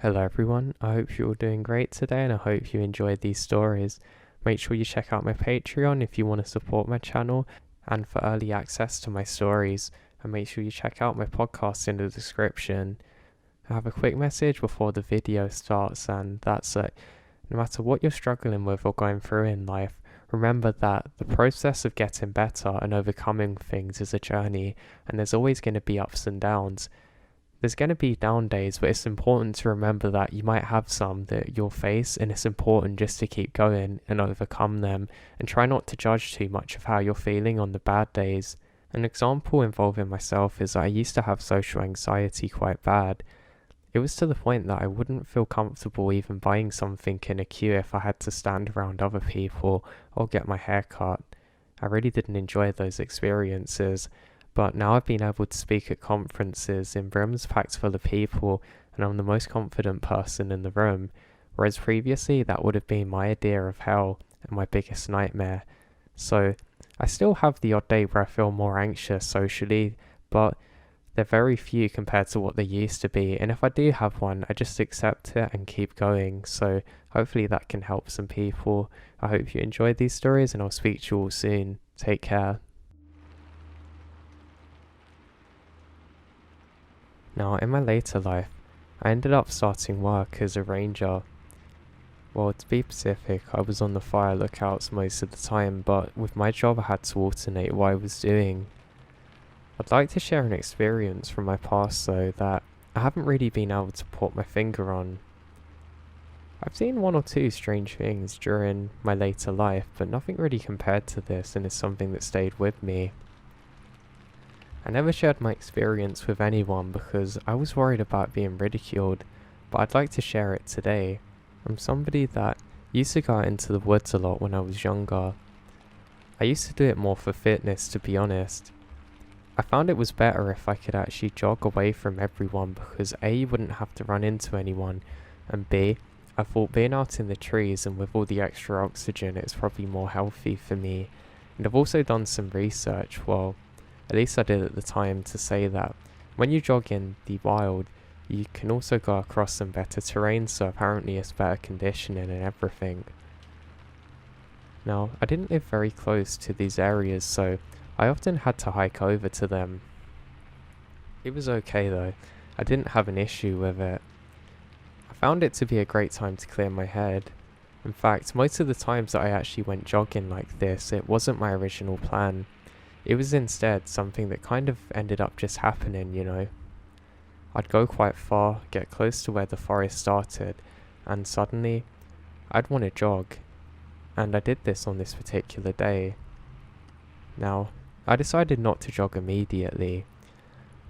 Hello everyone, I hope you're all doing great today and I hope you enjoyed these stories. Make sure you check out my Patreon if you want to support my channel and for early access to my stories, and make sure you check out my podcast in the description. I have a quick message before the video starts, and that's it. No matter what you're struggling with or going through in life, remember that the process of getting better and overcoming things is a journey, and there's always going to be ups and downs. There's going to be down days, but it's important to remember that you might have some that you'll face, and it's important just to keep going and overcome them, and try not to judge too much of how you're feeling on the bad days. An example involving myself is that I used to have social anxiety quite bad. It was to the point that I wouldn't feel comfortable even buying something in a queue if I had to stand around other people or get my hair cut. I really didn't enjoy those experiences. But now I've been able to speak at conferences in rooms packed full of people, and I'm the most confident person in the room, whereas previously that would have been my idea of hell and my biggest nightmare. So I still have the odd day where I feel more anxious socially, but they're very few compared to what they used to be, and if I do have one, I just accept it and keep going. So hopefully that can help some people. I hope you enjoyed these stories, and I'll speak to you all soon. Take care. Now, in my later life, I ended up starting work as a ranger. Well, to be specific, I was on the fire lookouts most of the time, but with my job I had to alternate what I was doing. I'd like to share an experience from my past though that I haven't really been able to put my finger on. I've seen one or two strange things during my later life, but nothing really compared to this, and it's something that stayed with me. I never shared my experience with anyone because I was worried about being ridiculed, but I'd like to share it today. I'm somebody that used to go out into the woods a lot when I was younger. I used to do it more for fitness, to be honest. I found it was better if I could actually jog away from everyone because A, you wouldn't have to run into anyone, and B, I thought being out in the trees and with all the extra oxygen it's probably more healthy for me. And I've also done some research, well, at least I did at the time, to say that when you jog in the wild, you can also go across some better terrain, so apparently it's better conditioning and everything. Now, I didn't live very close to these areas, so I often had to hike over to them. It was okay though, I didn't have an issue with it. I found it to be a great time to clear my head. In fact, most of the times that I actually went jogging like this, it wasn't my original plan. It was instead something that kind of ended up just happening, you know. I'd go quite far, get close to where the forest started, and suddenly I'd want to jog. And I did this on this particular day. Now, I decided not to jog immediately.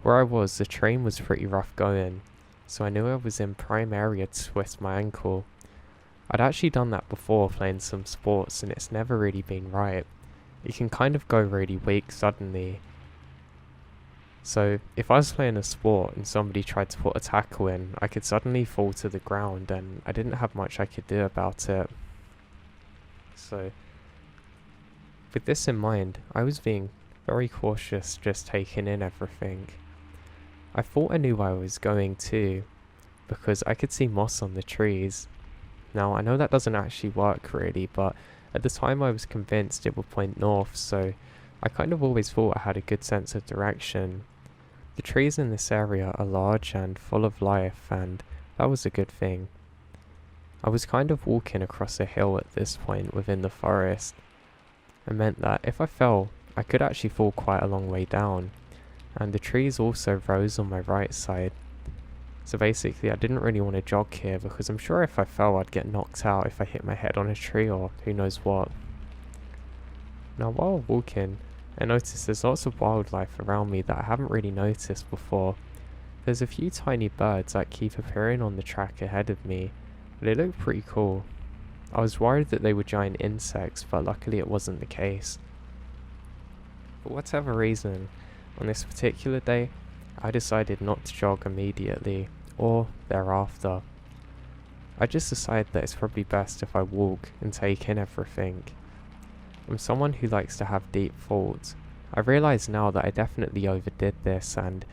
Where I was, the terrain was pretty rough going, so I knew I was in prime area to twist my ankle. I'd actually done that before playing some sports, and it's never really been right. It can kind of go really weak suddenly. So if I was playing a sport and somebody tried to put a tackle in, I could suddenly fall to the ground and I didn't have much I could do about it. So with this in mind, I was being very cautious, just taking in everything. I thought I knew where I was going too, because I could see moss on the trees. Now I know that doesn't actually work really, but at the time I was convinced it would point north, so I kind of always thought I had a good sense of direction. The trees in this area are large and full of life, and that was a good thing. I was kind of walking across a hill at this point within the forest. It meant that if I fell, I could actually fall quite a long way down, and the trees also rose on my right side. So basically I didn't really want to jog here because I'm sure if I fell I'd get knocked out if I hit my head on a tree or who knows what. Now while walking, I noticed there's lots of wildlife around me that I haven't really noticed before. There's a few tiny birds that keep appearing on the track ahead of me, but they look pretty cool. I was worried that they were giant insects, but luckily it wasn't the case. For whatever reason, on this particular day, I decided not to jog immediately, or thereafter. I just decided that it's probably best if I walk and take in everything. I'm someone who likes to have deep thoughts. I realise now that I definitely overdid this, and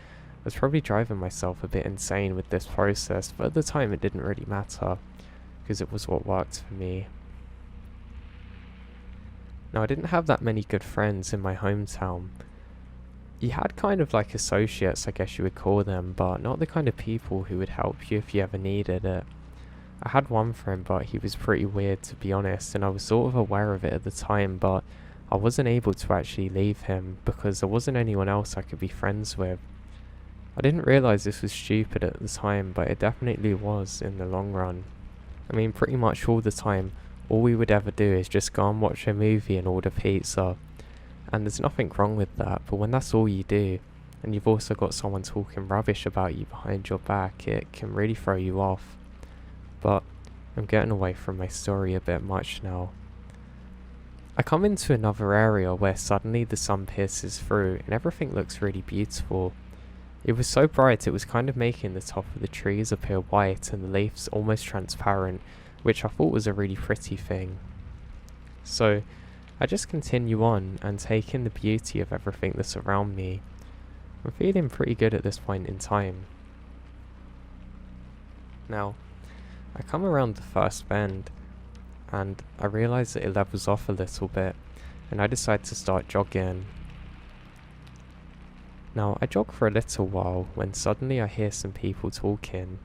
was probably driving myself a bit insane with this process, but at the time it didn't really matter, because it was what worked for me. Now, I didn't have that many good friends in my hometown. You had kind of like associates, I guess you would call them, but not the kind of people who would help you if you ever needed it. I had one friend, but he was pretty weird, to be honest, and I was sort of aware of it at the time, but I wasn't able to actually leave him because there wasn't anyone else I could be friends with. I didn't realise this was stupid at the time, but it definitely was in the long run. I mean, pretty much all the time, all we would ever do is just go and watch a movie and order pizza. And there's nothing wrong with that, but when that's all you do, and you've also got someone talking rubbish about you behind your back, it can really throw you off. But I'm getting away from my story a bit much now. I come into another area where suddenly the sun pierces through and everything looks really beautiful. It was so bright it was kind of making the top of the trees appear white and the leaves almost transparent, which I thought was a really pretty thing. So I just continue on and take in the beauty of everything that's around me. I'm feeling pretty good at this point in time. Now, I come around the first bend and I realise that it levels off a little bit and I decide to start jogging. Now, I jog for a little while when suddenly I hear some people talking.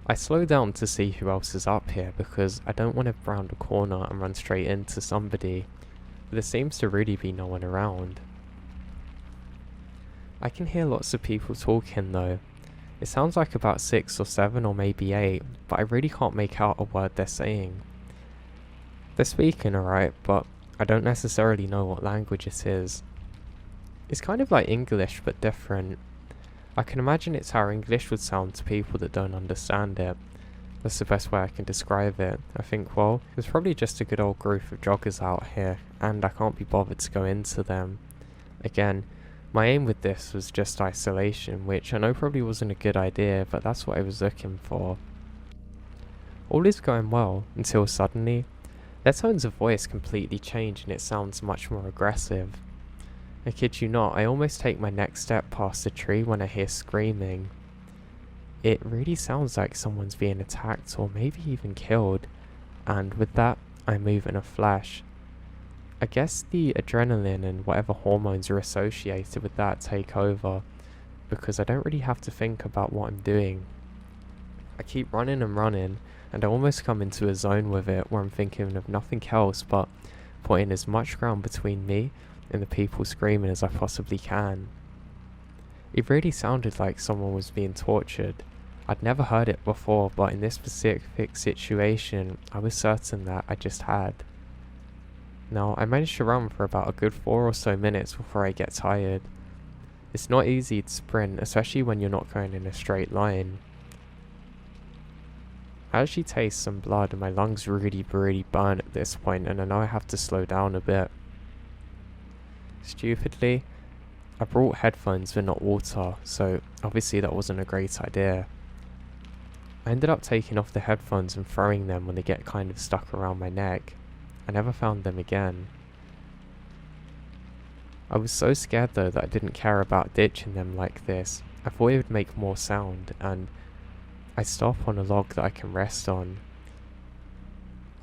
I slow down to see who else is up here because I don't want to round a corner and run straight into somebody. There seems to really be no one around. I can hear lots of people talking though. It sounds like about 6 or 7 or maybe 8, but I really can't make out a word they're saying. They're speaking alright, but I don't necessarily know what language it is. It's kind of like English but different. I can imagine it's how English would sound to people that don't understand it. That's the best way I can describe it. I think, well, there's probably just a good old group of joggers out here, and I can't be bothered to go into them. Again, my aim with this was just isolation, which I know probably wasn't a good idea, but that's what I was looking for. All is going well, until suddenly, their tones of voice completely change and it sounds much more aggressive. I kid you not, I almost take my next step past the tree when I hear screaming. It really sounds like someone's being attacked or maybe even killed, and with that, I move in a flash. I guess the adrenaline and whatever hormones are associated with that take over, because I don't really have to think about what I'm doing. I keep running and running, and I almost come into a zone with it where I'm thinking of nothing else but putting as much ground between me and the people screaming as I possibly can. It really sounded like someone was being tortured. I'd never heard it before, but in this specific situation, I was certain that I just had. Now, I managed to run for about a good 4 or so minutes before I get tired. It's not easy to sprint, especially when you're not going in a straight line. I actually taste some blood and my lungs really burn at this point, and I know I have to slow down a bit. Stupidly, I brought headphones but not water, so obviously that wasn't a great idea. I ended up taking off the headphones and throwing them when they get kind of stuck around my neck. I never found them again. I was so scared though that I didn't care about ditching them like this. I thought it would make more sound, and I stop on a log that I can rest on.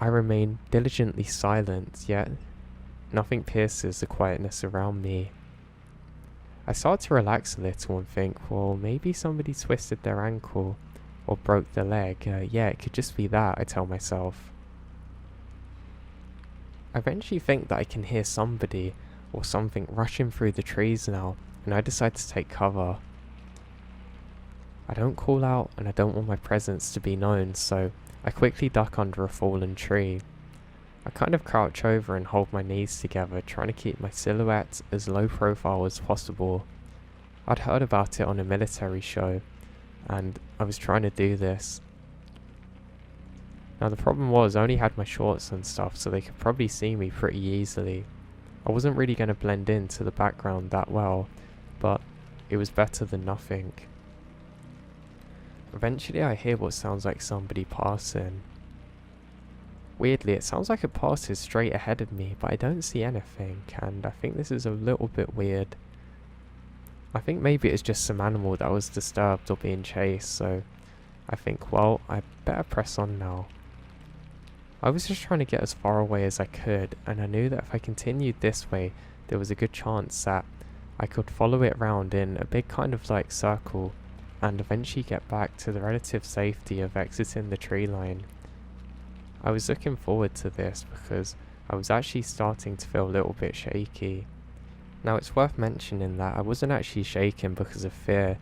I remain diligently silent, yet nothing pierces the quietness around me. I start to relax a little and think, well, maybe somebody twisted their ankle or broke their leg. Yeah, it could just be that, I tell myself. I eventually think that I can hear somebody or something rushing through the trees now, and I decide to take cover. I don't call out and I don't want my presence to be known, so I quickly duck under a fallen tree. I kind of crouch over and hold my knees together, trying to keep my silhouette as low profile as possible. I'd heard about it on a military show, and I was trying to do this. Now the problem was I only had my shorts and stuff, so they could probably see me pretty easily. I wasn't really going to blend into the background that well, but it was better than nothing. Eventually I hear what sounds like somebody passing. Weirdly, it sounds like it passes straight ahead of me, but I don't see anything, and I think this is a little bit weird. I think maybe it's just some animal that was disturbed or being chased, so I think, well, I better press on now. I was just trying to get as far away as I could, and I knew that if I continued this way, there was a good chance that I could follow it around in a big kind of like circle and eventually get back to the relative safety of exiting the tree line. I was looking forward to this because I was actually starting to feel a little bit shaky. Now it's worth mentioning that I wasn't actually shaking because of fear.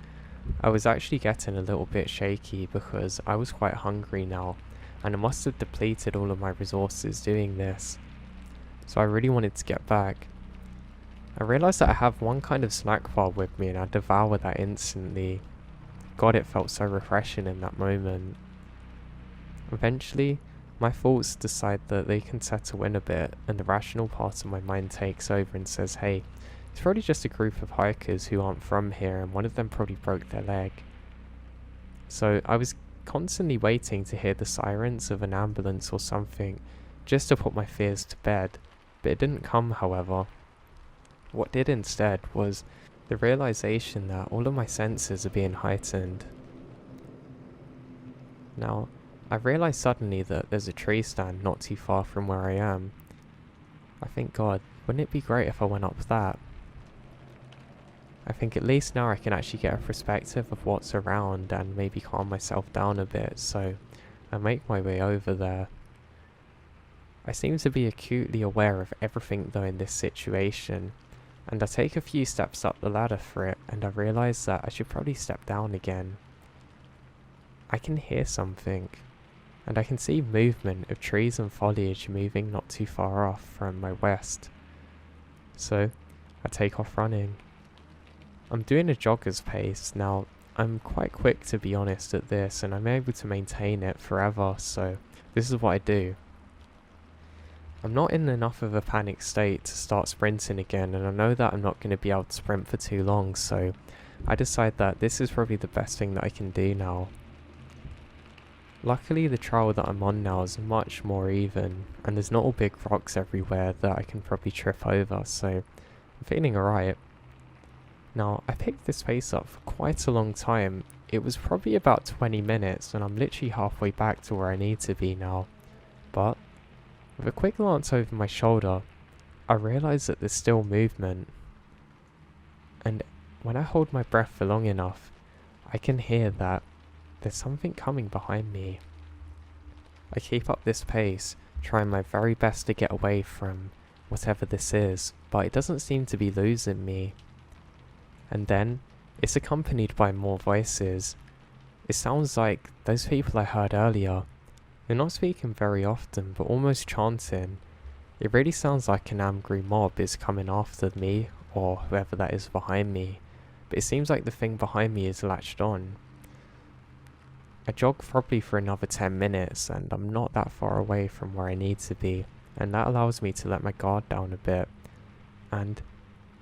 I was actually getting a little bit shaky because I was quite hungry now, and I must have depleted all of my resources doing this. So I really wanted to get back. I realised that I have one kind of snack bar with me and I devoured that instantly. God, it felt so refreshing in that moment. Eventually, my thoughts decide that they can settle in a bit, and the rational part of my mind takes over and says, hey, it's probably just a group of hikers who aren't from here and one of them probably broke their leg. So I was constantly waiting to hear the sirens of an ambulance or something, just to put my fears to bed, but it didn't come, however. What did instead was the realization that all of my senses are being heightened. Now, I realized suddenly that there's a tree stand not too far from where I am. I think, God, wouldn't it be great if I went up that? I think at least now I can actually get a perspective of what's around and maybe calm myself down a bit, so I make my way over there. I seem to be acutely aware of everything though in this situation, and I take a few steps up the ladder for it, and I realise that I should probably step down again. I can hear something, and I can see movement of trees and foliage moving not too far off from my west. So, I take off running. I'm doing a jogger's pace. Now, I'm quite quick to be honest at this, and I'm able to maintain it forever, so this is what I do. I'm not in enough of a panic state to start sprinting again, and I know that I'm not going to be able to sprint for too long, so I decide that this is probably the best thing that I can do now. Luckily, the trail that I'm on now is much more even, and there's not all big rocks everywhere that I can probably trip over, so I'm feeling alright. Now, I picked this pace up for quite a long time. It was probably about 20 minutes, and I'm literally halfway back to where I need to be now. But with a quick glance over my shoulder, I realise that there's still movement. And when I hold my breath for long enough, I can hear that there's something coming behind me. I keep up this pace, trying my very best to get away from whatever this is, but it doesn't seem to be losing me. And then, it's accompanied by more voices. It sounds like those people I heard earlier. They're not speaking very often, but almost chanting. It really sounds like an angry mob is coming after me, or whoever that is behind me. But it seems like the thing behind me is latched on. I jog probably for another 10 minutes, and I'm not that far away from where I need to be, and that allows me to let my guard down a bit. And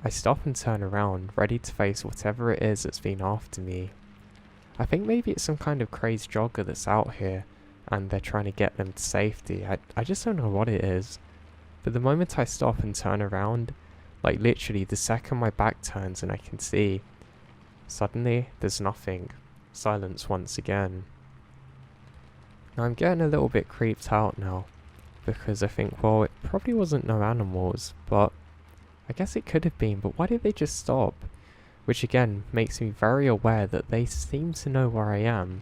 I stop and turn around, ready to face whatever it is that's been after me. I think maybe it's some kind of crazed jogger that's out here, and they're trying to get them to safety. I just don't know what it is. But the moment I stop and turn around, like literally the second my back turns and I can see, suddenly there's nothing. Silence once again. Now I'm getting a little bit creeped out now, because I think, well, it probably wasn't no animals, but I guess it could have been, but why did they just stop? Which again makes me very aware that they seem to know where I am.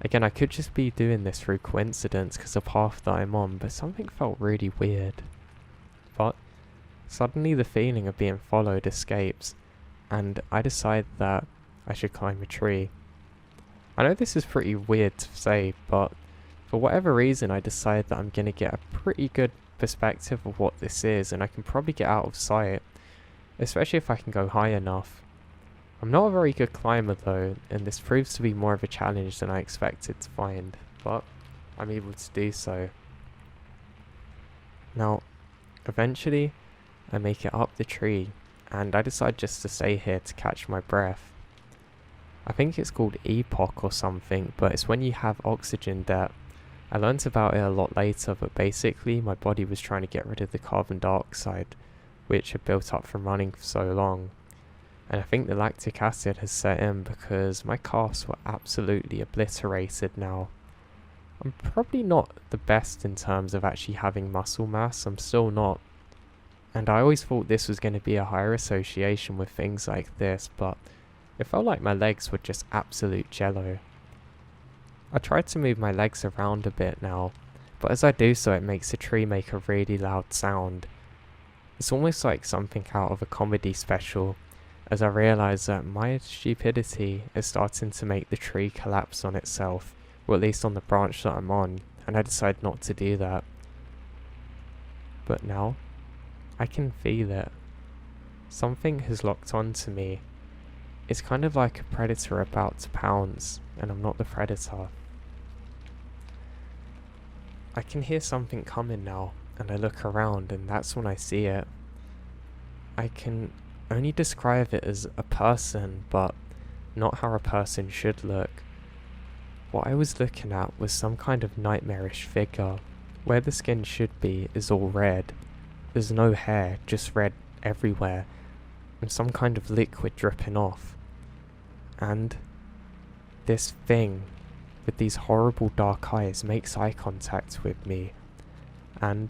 Again, I could just be doing this through coincidence because of the path that I'm on, but something felt really weird. But suddenly the feeling of being followed escapes, and I decide that I should climb a tree. I know this is pretty weird to say, but for whatever reason I decide that I'm going to get a pretty good perspective of what this is, and I can probably get out of sight, especially if I can go high enough. I'm not a very good climber though, and this proves to be more of a challenge than I expected to find, but I'm able to do so. Now, eventually I make it up the tree, and I decide just to stay here to catch my breath. I think it's called epoch or something, but it's when you have oxygen debt. I learnt about it a lot later, but basically my body was trying to get rid of the carbon dioxide, which had built up from running for so long. And I think the lactic acid has set in because my calves were absolutely obliterated now. I'm probably not the best in terms of actually having muscle mass, I'm still not. And I always thought this was going to be a higher association with things like this, but it felt like my legs were just absolute jello. I tried to move my legs around a bit now, but as I do so it makes the tree make a really loud sound. It's almost like something out of a comedy special, as I realise that my stupidity is starting to make the tree collapse on itself, or at least on the branch that I'm on, and I decide not to do that. But now, I can feel it. Something has locked onto me. It's kind of like a predator about to pounce, and I'm not the predator. I can hear something coming now, and I look around, and that's when I see it. I can only describe it as a person, but not how a person should look. What I was looking at was some kind of nightmarish figure. Where the skin should be is all red. There's no hair, just red everywhere, and some kind of liquid dripping off. And this thing with these horrible dark eyes makes eye contact with me and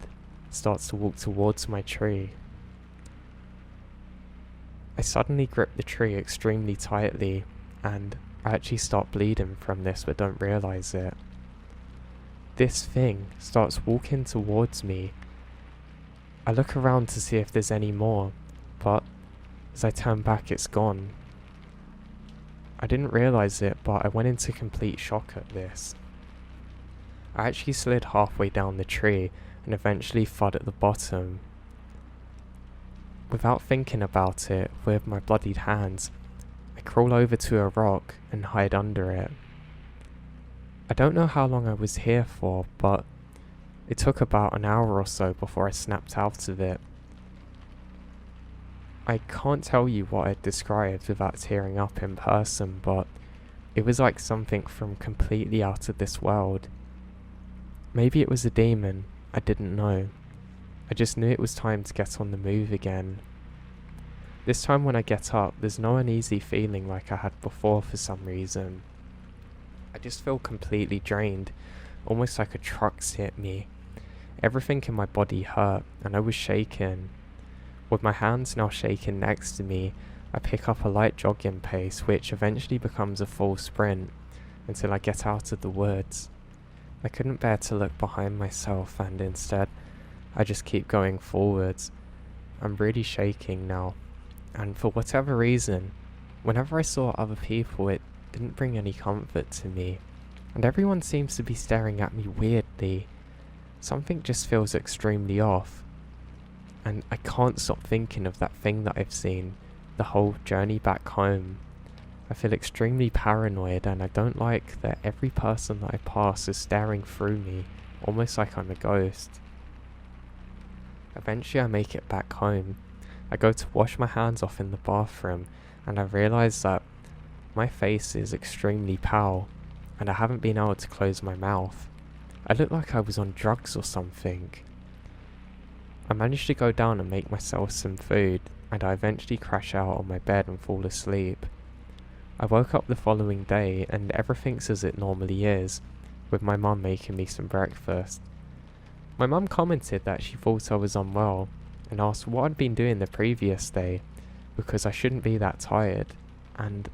starts to walk towards my tree. I suddenly grip the tree extremely tightly, and I actually start bleeding from this but don't realise it. This thing starts walking towards me. I look around to see if there's any more, but as I turn back it's gone. I didn't realise it, but I went into complete shock at this. I actually slid halfway down the tree and eventually thud at the bottom. Without thinking about it, with my bloodied hands, I crawl over to a rock and hide under it. I don't know how long I was here for, but it took about an hour or so before I snapped out of it. I can't tell you what I'd described without tearing up in person, but it was like something from completely out of this world. Maybe it was a demon, I didn't know. I just knew it was time to get on the move again. This time when I get up, there's no uneasy feeling like I had before for some reason. I just feel completely drained, almost like a truck's hit me. Everything in my body hurt, and I was shaking. With my hands now shaking next to me, I pick up a light jogging pace which eventually becomes a full sprint until I get out of the woods. I couldn't bear to look behind myself, and instead I just keep going forwards. I'm really shaking now, and for whatever reason, whenever I saw other people it didn't bring any comfort to me, and everyone seems to be staring at me weirdly. Something just feels extremely off. And I can't stop thinking of that thing that I've seen the whole journey back home. I feel extremely paranoid, and I don't like that every person that I pass is staring through me, almost like I'm a ghost. Eventually I make it back home. I go to wash my hands off in the bathroom, and I realise that my face is extremely pale, and I haven't been able to close my mouth. I look like I was on drugs or something. I managed to go down and make myself some food, and I eventually crash out on my bed and fall asleep. I woke up the following day and everything's as it normally is, with my mum making me some breakfast. My mum commented that she thought I was unwell, and asked what I'd been doing the previous day, because I shouldn't be that tired, and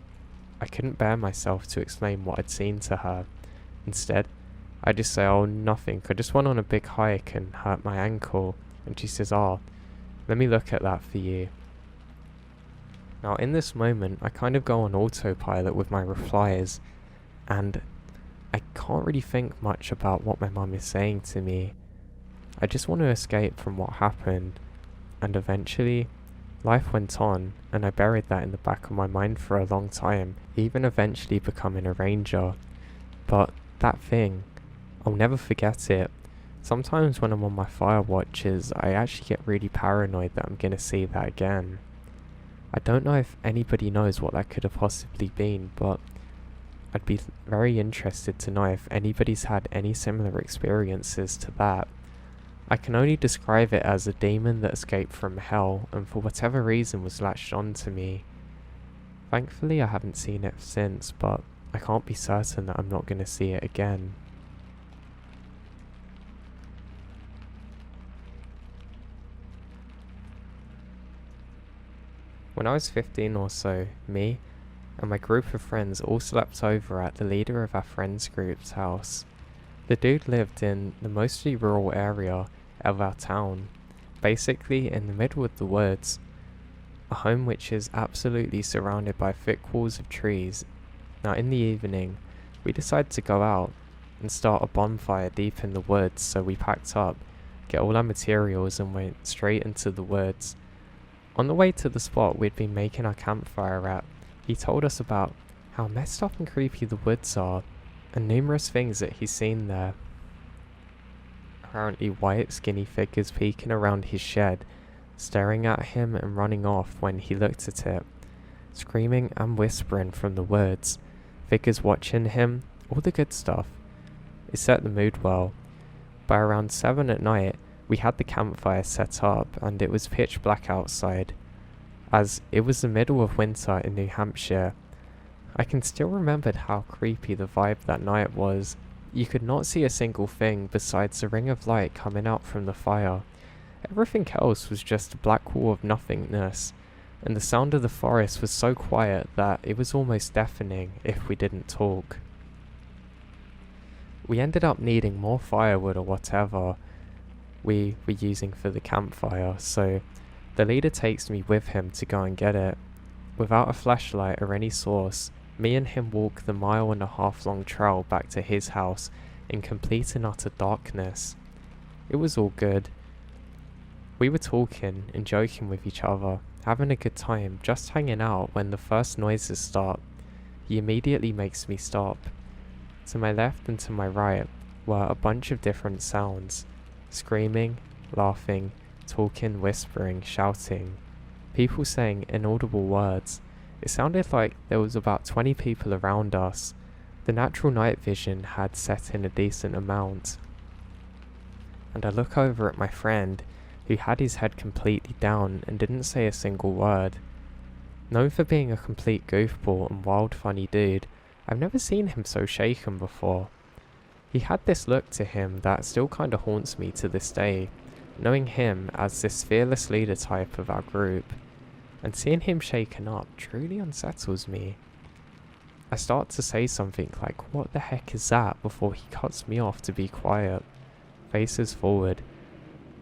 I couldn't bear myself to explain what I'd seen to her. Instead, I just say, "Oh, nothing, I just went on a big hike and hurt my ankle." And she says, "Oh, let me look at that for you." Now in this moment, I kind of go on autopilot with my replies, and I can't really think much about what my mum is saying to me. I just want to escape from what happened, and eventually, life went on, and I buried that in the back of my mind for a long time, even eventually becoming a ranger. But that thing, I'll never forget it. Sometimes when I'm on my fire watches, I actually get really paranoid that I'm gonna see that again. I don't know if anybody knows what that could have possibly been, but I'd be very interested to know if anybody's had any similar experiences to that. I can only describe it as a demon that escaped from hell and for whatever reason was latched onto me. Thankfully I haven't seen it since, but I can't be certain that I'm not going to see it again. When I was 15 or so, me and my group of friends all slept over at the leader of our friends group's house. The dude lived in the mostly rural area of our town, basically in the middle of the woods, a home which is absolutely surrounded by thick walls of trees. Now in the evening, we decided to go out and start a bonfire deep in the woods, so we packed up, get all our materials and went straight into the woods. On the way to the spot we'd been making our campfire at, he told us about how messed up and creepy the woods are, and numerous things that he's seen there. Apparently white, skinny figures peeking around his shed, staring at him and running off when he looked at it, screaming and whispering from the woods, figures watching him, all the good stuff. It set the mood well. By around 7 at night, we had the campfire set up and it was pitch black outside, as it was the middle of winter in New Hampshire. I can still remember how creepy the vibe that night was. You could not see a single thing besides a ring of light coming out from the fire. Everything else was just a black wall of nothingness, and the sound of the forest was so quiet that it was almost deafening if we didn't talk. We ended up needing more firewood or whatever we were using for the campfire, so the leader takes me with him to go and get it. Without a flashlight or any source, me and him walk the 1.5 mile long trail back to his house in complete and utter darkness. It was all good. We were talking and joking with each other, having a good time, just hanging out when the first noises start. He immediately makes me stop. To my left and to my right were a bunch of different sounds. Screaming, laughing, talking, whispering, shouting. People saying inaudible words. It sounded like there was about 20 people around us. The natural night vision had set in a decent amount. And I look over at my friend, who had his head completely down and didn't say a single word. Known for being a complete goofball and wild funny dude, I've never seen him so shaken before. He had this look to him that still kinda haunts me to this day, knowing him as this fearless leader type of our group, and seeing him shaken up truly unsettles me. I start to say something like, "What the heck is that?" before he cuts me off to be quiet, faces forward,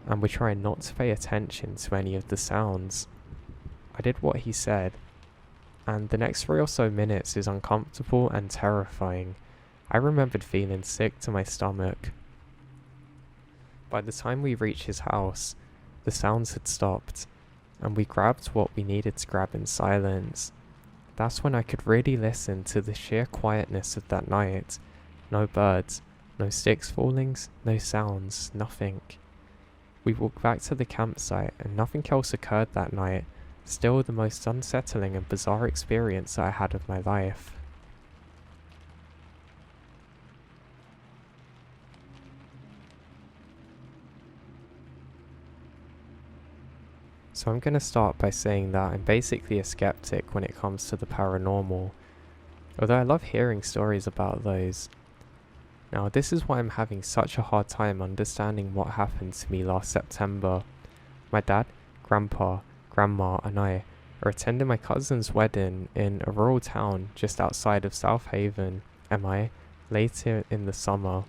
and we're trying not to pay attention to any of the sounds. I did what he said, and the next 3 or so minutes is uncomfortable and terrifying. I remembered feeling sick to my stomach. By the time we reached his house, the sounds had stopped, and we grabbed what we needed to grab in silence. That's when I could really listen to the sheer quietness of that night. No birds, no sticks fallings, no sounds, nothing. We walked back to the campsite and nothing else occurred that night. Still the most unsettling and bizarre experience I had of my life. So I'm going to start by saying that I'm basically a skeptic when it comes to the paranormal, although I love hearing stories about those. Now this is why I'm having such a hard time understanding what happened to me last September. My dad, grandpa, grandma and I are attending my cousin's wedding in a rural town just outside of South Haven, MI, later in the summer.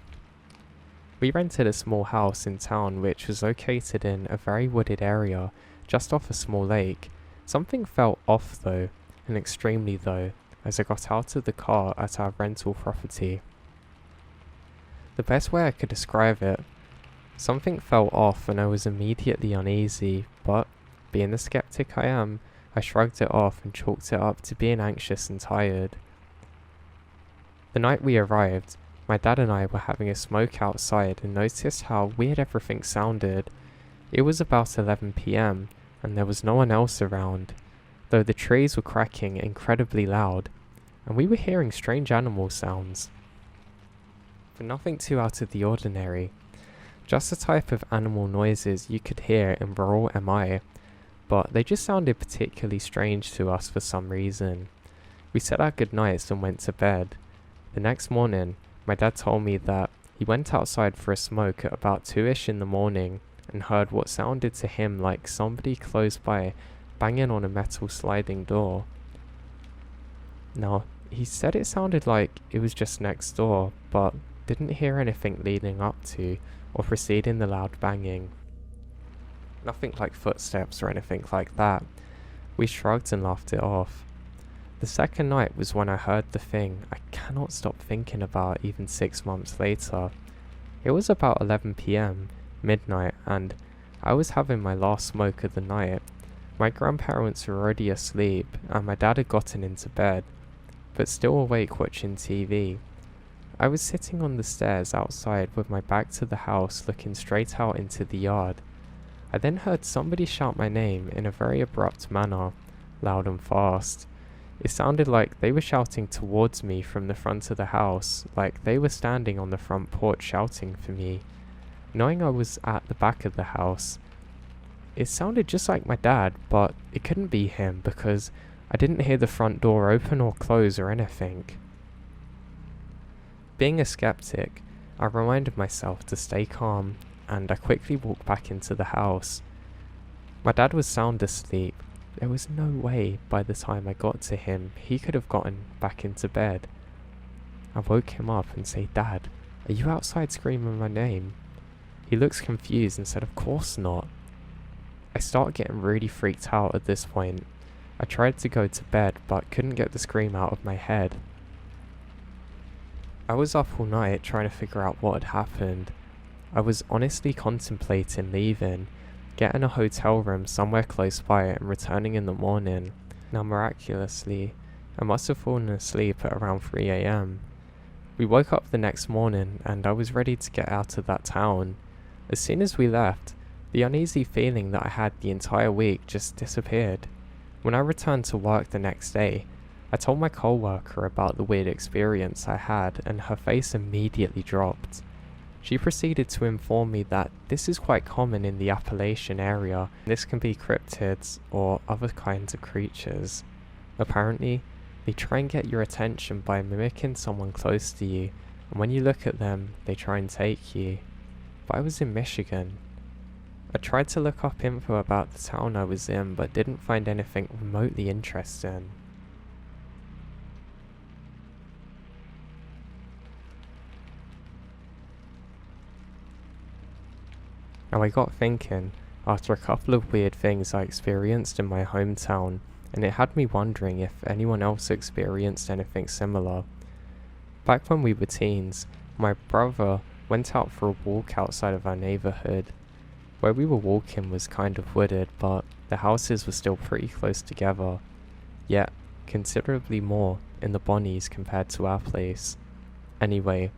We rented a small house in town which was located in a very wooded area just off a small lake. Something felt off though, and extremely though, as I got out of the car at our rental property. The best way I could describe it, something felt off and I was immediately uneasy, but being the skeptic I am, I shrugged it off and chalked it up to being anxious and tired. The night we arrived, my dad and I were having a smoke outside and noticed how weird everything sounded. It was about 11 PM and there was no one else around, though the trees were cracking incredibly loud, and we were hearing strange animal sounds. But nothing too out of the ordinary, just the type of animal noises you could hear in rural MI, but they just sounded particularly strange to us for some reason. We said our goodnights and went to bed. The next morning, my dad told me that he went outside for a smoke at about 2ish in the morning and heard what sounded to him like somebody close by banging on a metal sliding door. Now, he said it sounded like it was just next door, but didn't hear anything leading up to or preceding the loud banging. Nothing like footsteps or anything like that. We shrugged and laughed it off. The second night was when I heard the thing I cannot stop thinking about even 6 months later. It was about 11 PM, midnight, and I was having my last smoke of the night. My grandparents were already asleep and my dad had gotten into bed, but still awake watching TV. I was sitting on the stairs outside with my back to the house looking straight out into the yard. I then heard somebody shout my name in a very abrupt manner, loud and fast. It sounded like they were shouting towards me from the front of the house, like they were standing on the front porch shouting for me. Knowing I was at the back of the house, it sounded just like my dad, but it couldn't be him because I didn't hear the front door open or close or anything. Being a skeptic, I reminded myself to stay calm, and I quickly walked back into the house. My dad was sound asleep. There was no way by the time I got to him he could have gotten back into bed. I woke him up and said, "Dad, are you outside screaming my name?" He looks confused and said, "Of course not." I started getting really freaked out at this point. I tried to go to bed but couldn't get the scream out of my head. I was up all night trying to figure out what had happened. I was honestly contemplating leaving, getting a hotel room somewhere close by and returning in the morning. Now miraculously, I must have fallen asleep at around 3 AM. We woke up the next morning and I was ready to get out of that town. As soon as we left, the uneasy feeling that I had the entire week just disappeared. When I returned to work the next day, I told my co-worker about the weird experience I had and her face immediately dropped. She proceeded to inform me that this is quite common in the Appalachian area. This can be cryptids or other kinds of creatures. Apparently, they try and get your attention by mimicking someone close to you, and when you look at them, they try and take you. But I was in Michigan. I tried to look up info about the town I was in, but didn't find anything remotely interesting. Now I got thinking, after a couple of weird things I experienced in my hometown, and it had me wondering if anyone else experienced anything similar. Back when we were teens, my brother went out for a walk outside of our neighborhood. Where we were walking was kind of wooded, but the houses were still pretty close together, yet considerably more in the Bonnies compared to our place. Anyway,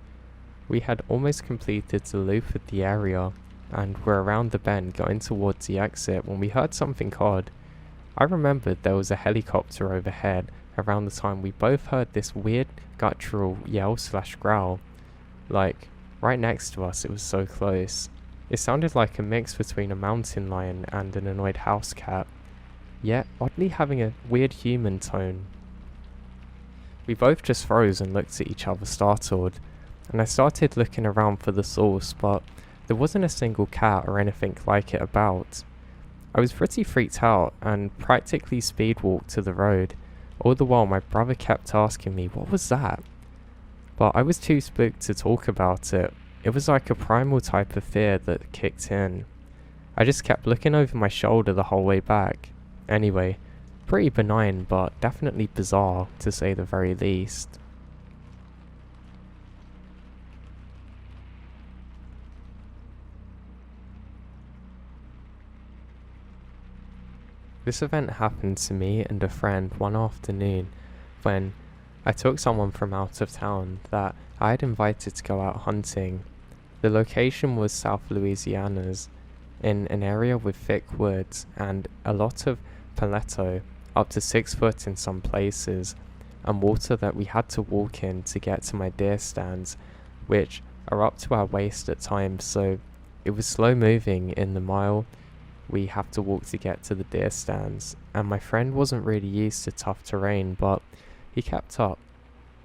we had almost completed the loop of the area, and were around the bend going towards the exit when we heard something odd. I remembered there was a helicopter overhead around the time we both heard this weird guttural yell/growl. Like, right next to us, it was so close. It sounded like a mix between a mountain lion and an annoyed house cat, yet oddly having a weird human tone. We both just froze and looked at each other startled, and I started looking around for the source, but there wasn't a single cat or anything like it about. I was pretty freaked out and practically speed walked to the road. All the while my brother kept asking me, "What was that?" But I was too spooked to talk about it. It was like a primal type of fear that kicked in. I just kept looking over my shoulder the whole way back. Anyway, pretty benign but definitely bizarre to say the very least. This event happened to me and a friend one afternoon when I took someone from out of town that I had invited to go out hunting. The location was South Louisiana's, in an area with thick woods and a lot of palmetto, up to 6 foot in some places, and water that we had to walk in to get to my deer stands, which are up to our waist at times, so it was slow moving in the mile we have to walk to get to the deer stands, and my friend wasn't really used to tough terrain, but He kept up,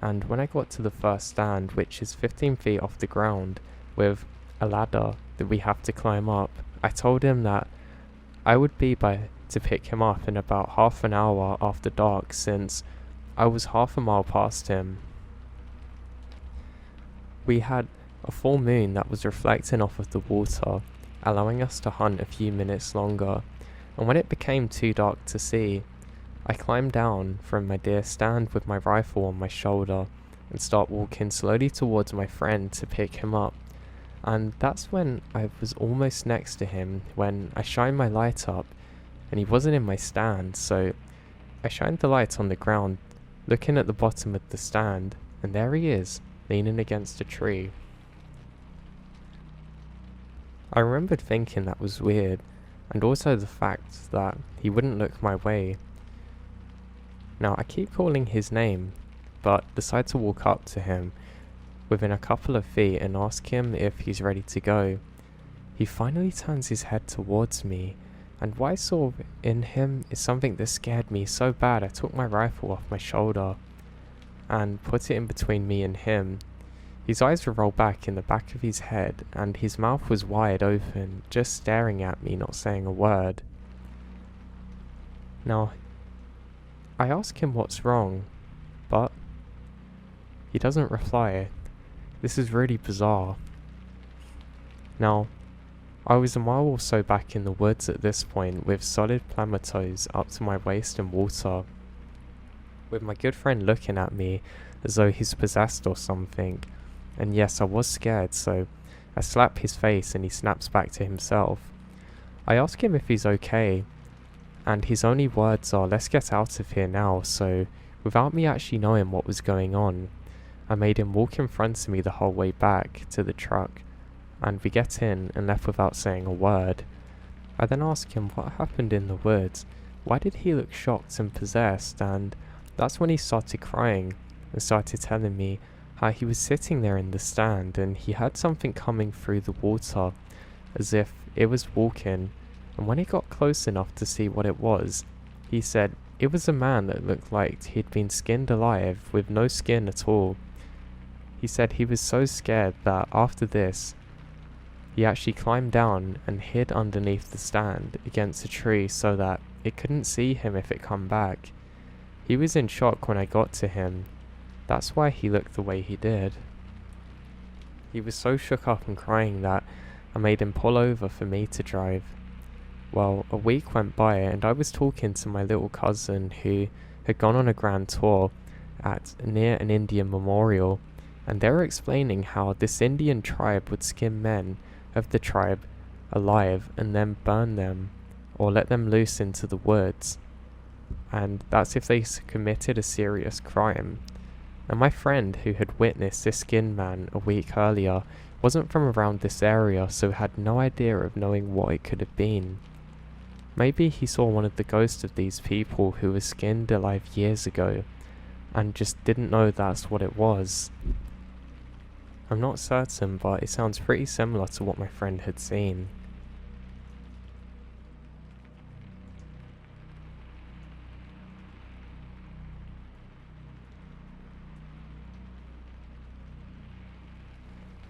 and when I got to the first stand, which is 15 feet off the ground, with a ladder that we have to climb up, I told him that I would be by to pick him up in about half an hour after dark, since I was half a mile past him. We had a full moon that was reflecting off of the water, allowing us to hunt a few minutes longer, and when it became too dark to see, I climbed down from my deer stand with my rifle on my shoulder and start walking slowly towards my friend to pick him up. And that's when I was almost next to him when I shined my light up, and he wasn't in my stand, so I shined the light on the ground, looking at the bottom of the stand, and there he is, leaning against a tree. I remembered thinking that was weird, and also the fact that he wouldn't look my way. Now I keep calling his name, but decide to walk up to him within a couple of feet and ask him if he's ready to go. He finally turns his head towards me, and what I saw in him is something that scared me so bad I took my rifle off my shoulder and put it in between me and him. His eyes were rolled back in the back of his head, and his mouth was wide open, just staring at me, not saying a word. Now, I ask him what's wrong, but he doesn't reply. This is really bizarre. Now, I was a mile or so back in the woods at this point, with solid plumatoes up to my waist in water, with my good friend looking at me as though he's possessed or something. And yes, I was scared, so I slap his face and he snaps back to himself. I ask him if he's okay, and his only words are, "Let's get out of here now," so without me actually knowing what was going on, I made him walk in front of me the whole way back to the truck, and we get in and left without saying a word. I then ask him what happened in the woods, why did he look shocked and possessed, and that's when he started crying and started telling me how he was sitting there in the stand and he had something coming through the water as if it was walking, and when he got close enough to see what it was, he said it was a man that looked like he'd been skinned alive with no skin at all. He said he was so scared that after this, he actually climbed down and hid underneath the stand against a tree so that it couldn't see him if it come back. He was in shock when I got to him. That's why he looked the way he did. He was so shook up and crying that I made him pull over for me to drive. Well, a week went by and I was talking to my little cousin who had gone on a grand tour near an Indian memorial, and they were explaining how this Indian tribe would skin men of the tribe alive and then burn them or let them loose into the woods, and that's if they committed a serious crime. And my friend who had witnessed this skinned man a week earlier wasn't from around this area, so had no idea of knowing what it could have been. Maybe he saw one of the ghosts of these people who were skinned alive years ago and just didn't know that's what it was. I'm not certain, but it sounds pretty similar to what my friend had seen.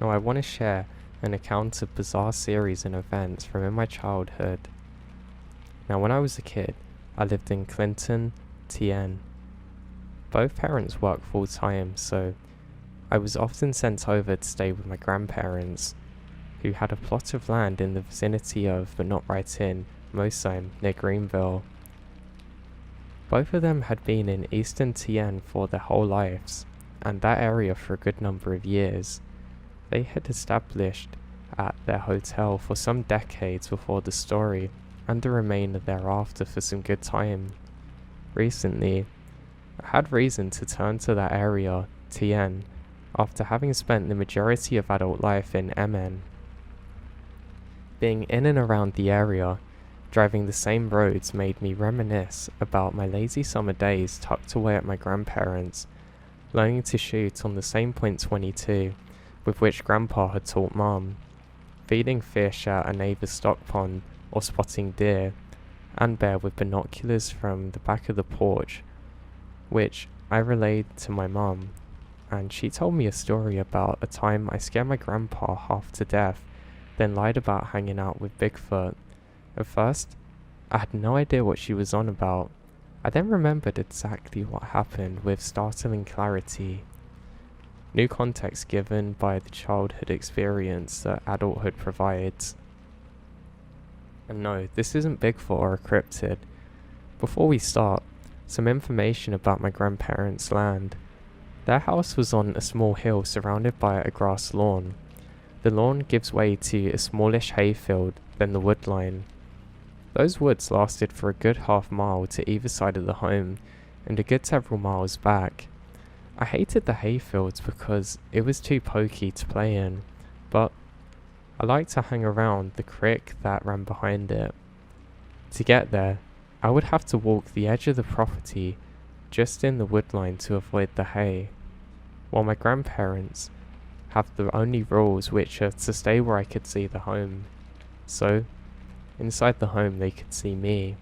Now I want to share an account of bizarre series and events from in my childhood. Now when I was a kid, I lived in Clinton, TN. Both parents worked full time, so I was often sent over to stay with my grandparents, who had a plot of land in the vicinity of, but not right in, Mosheim near Greenville. Both of them had been in Eastern TN for their whole lives, and that area for a good number of years. They had established at their hotel for some decades before the story, and the remainder thereafter for some good time. Recently, I had reason to turn to that area, TN, after having spent the majority of adult life in MN. Being in and around the area, driving the same roads made me reminisce about my lazy summer days tucked away at my grandparents', learning to shoot on the same .22 with which Grandpa had taught Mum, feeding fish at a neighbour's stock pond or spotting deer and bear with binoculars from the back of the porch, which I relayed to my mum, and she told me a story about a time I scared my grandpa half to death, then lied about hanging out with Bigfoot. At first, I had no idea what she was on about. I then remembered exactly what happened with startling clarity. New context given by the childhood experience that adulthood provides. And no, this isn't Bigfoot or a cryptid. Before we start, some information about my grandparents' land. Their house was on a small hill surrounded by a grass lawn. The lawn gives way to a smallish hayfield, then the wood line. Those woods lasted for a good half-mile to either side of the home, and a good several miles back. I hated the hayfields because it was too pokey to play in, but I liked to hang around the creek that ran behind it. To get there, I would have to walk the edge of the property just in the woodline to avoid the hay, while my grandparents have the only rules, which are to stay where I could see the home. So, inside the home they could see me.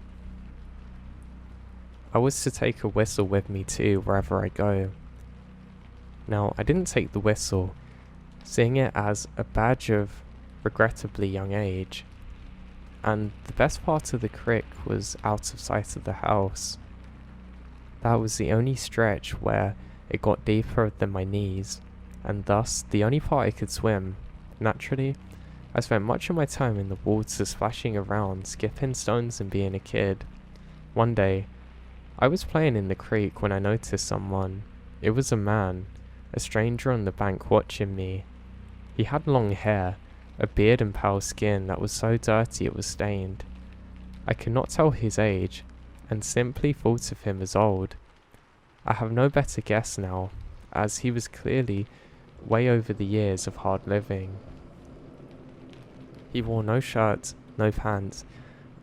I was to take a whistle with me too wherever I go. Now, I didn't take the whistle, seeing it as a badge of regrettably young age, and the best part of the creek was out of sight of the house. That was the only stretch where it got deeper than my knees, and thus the only part I could swim. Naturally, I spent much of my time in the water splashing around, skipping stones and being a kid. One day, I was playing in the creek when I noticed someone. It was a man, a stranger on the bank watching me. He had long hair, a beard and pale skin that was so dirty it was stained. I could not tell his age, and simply thought of him as old. I have no better guess now, as he was clearly way over the years of hard living. He wore no shirt, no pants,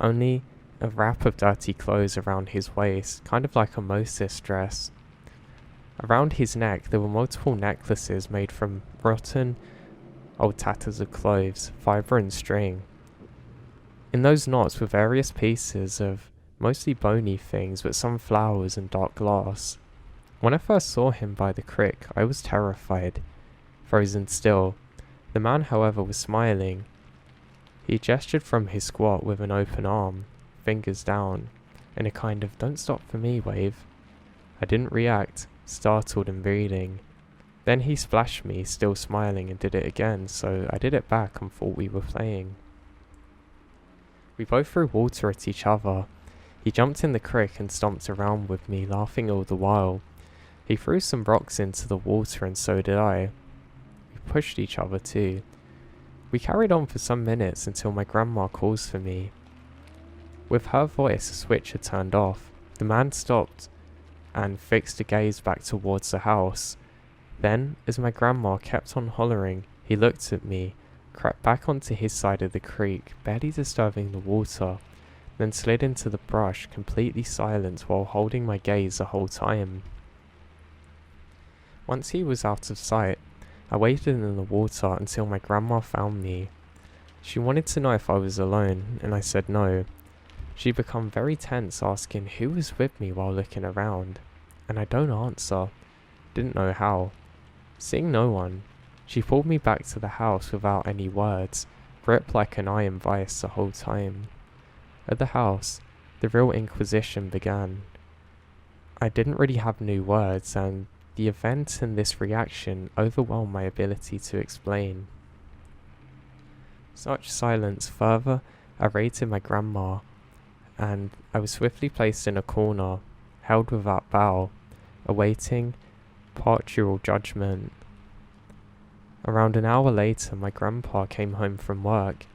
only a wrap of dirty clothes around his waist, kind of like a Moses dress. Around his neck there were multiple necklaces made from rotten old tatters of clothes, fibre and string. In those knots were various pieces of mostly bony things, but some flowers and dark glass. When I first saw him by the creek, I was terrified, frozen still. The man, however, was smiling. He gestured from his squat with an open arm, fingers down, in a kind of "don't stop for me" wave. I didn't react, startled and breathing. Then he splashed me, still smiling, and did it again, so I did it back and thought we were playing. We both threw water at each other. He jumped in the creek and stomped around with me, laughing all the while. He threw some rocks into the water and so did I. We pushed each other too. We carried on for some minutes until my grandma calls for me. With her voice, a switch had turned off. The man stopped and fixed a gaze back towards the house. Then, as my grandma kept on hollering, he looked at me, crept back onto his side of the creek, barely disturbing the water, then slid into the brush, completely silent while holding my gaze the whole time. Once he was out of sight, I waited in the water until my grandma found me. She wanted to know if I was alone, and I said no. She became very tense, asking who was with me while looking around, and I don't answer. Didn't know how. Seeing no one, she pulled me back to the house without any words, gripped like an iron vice the whole time. At the house, the real inquisition began. I didn't really have new words, and the event and this reaction overwhelmed my ability to explain. Such silence further irritated my grandma, and I was swiftly placed in a corner, held without bowel, awaiting partial judgment. Around an hour later, my grandpa came home from work.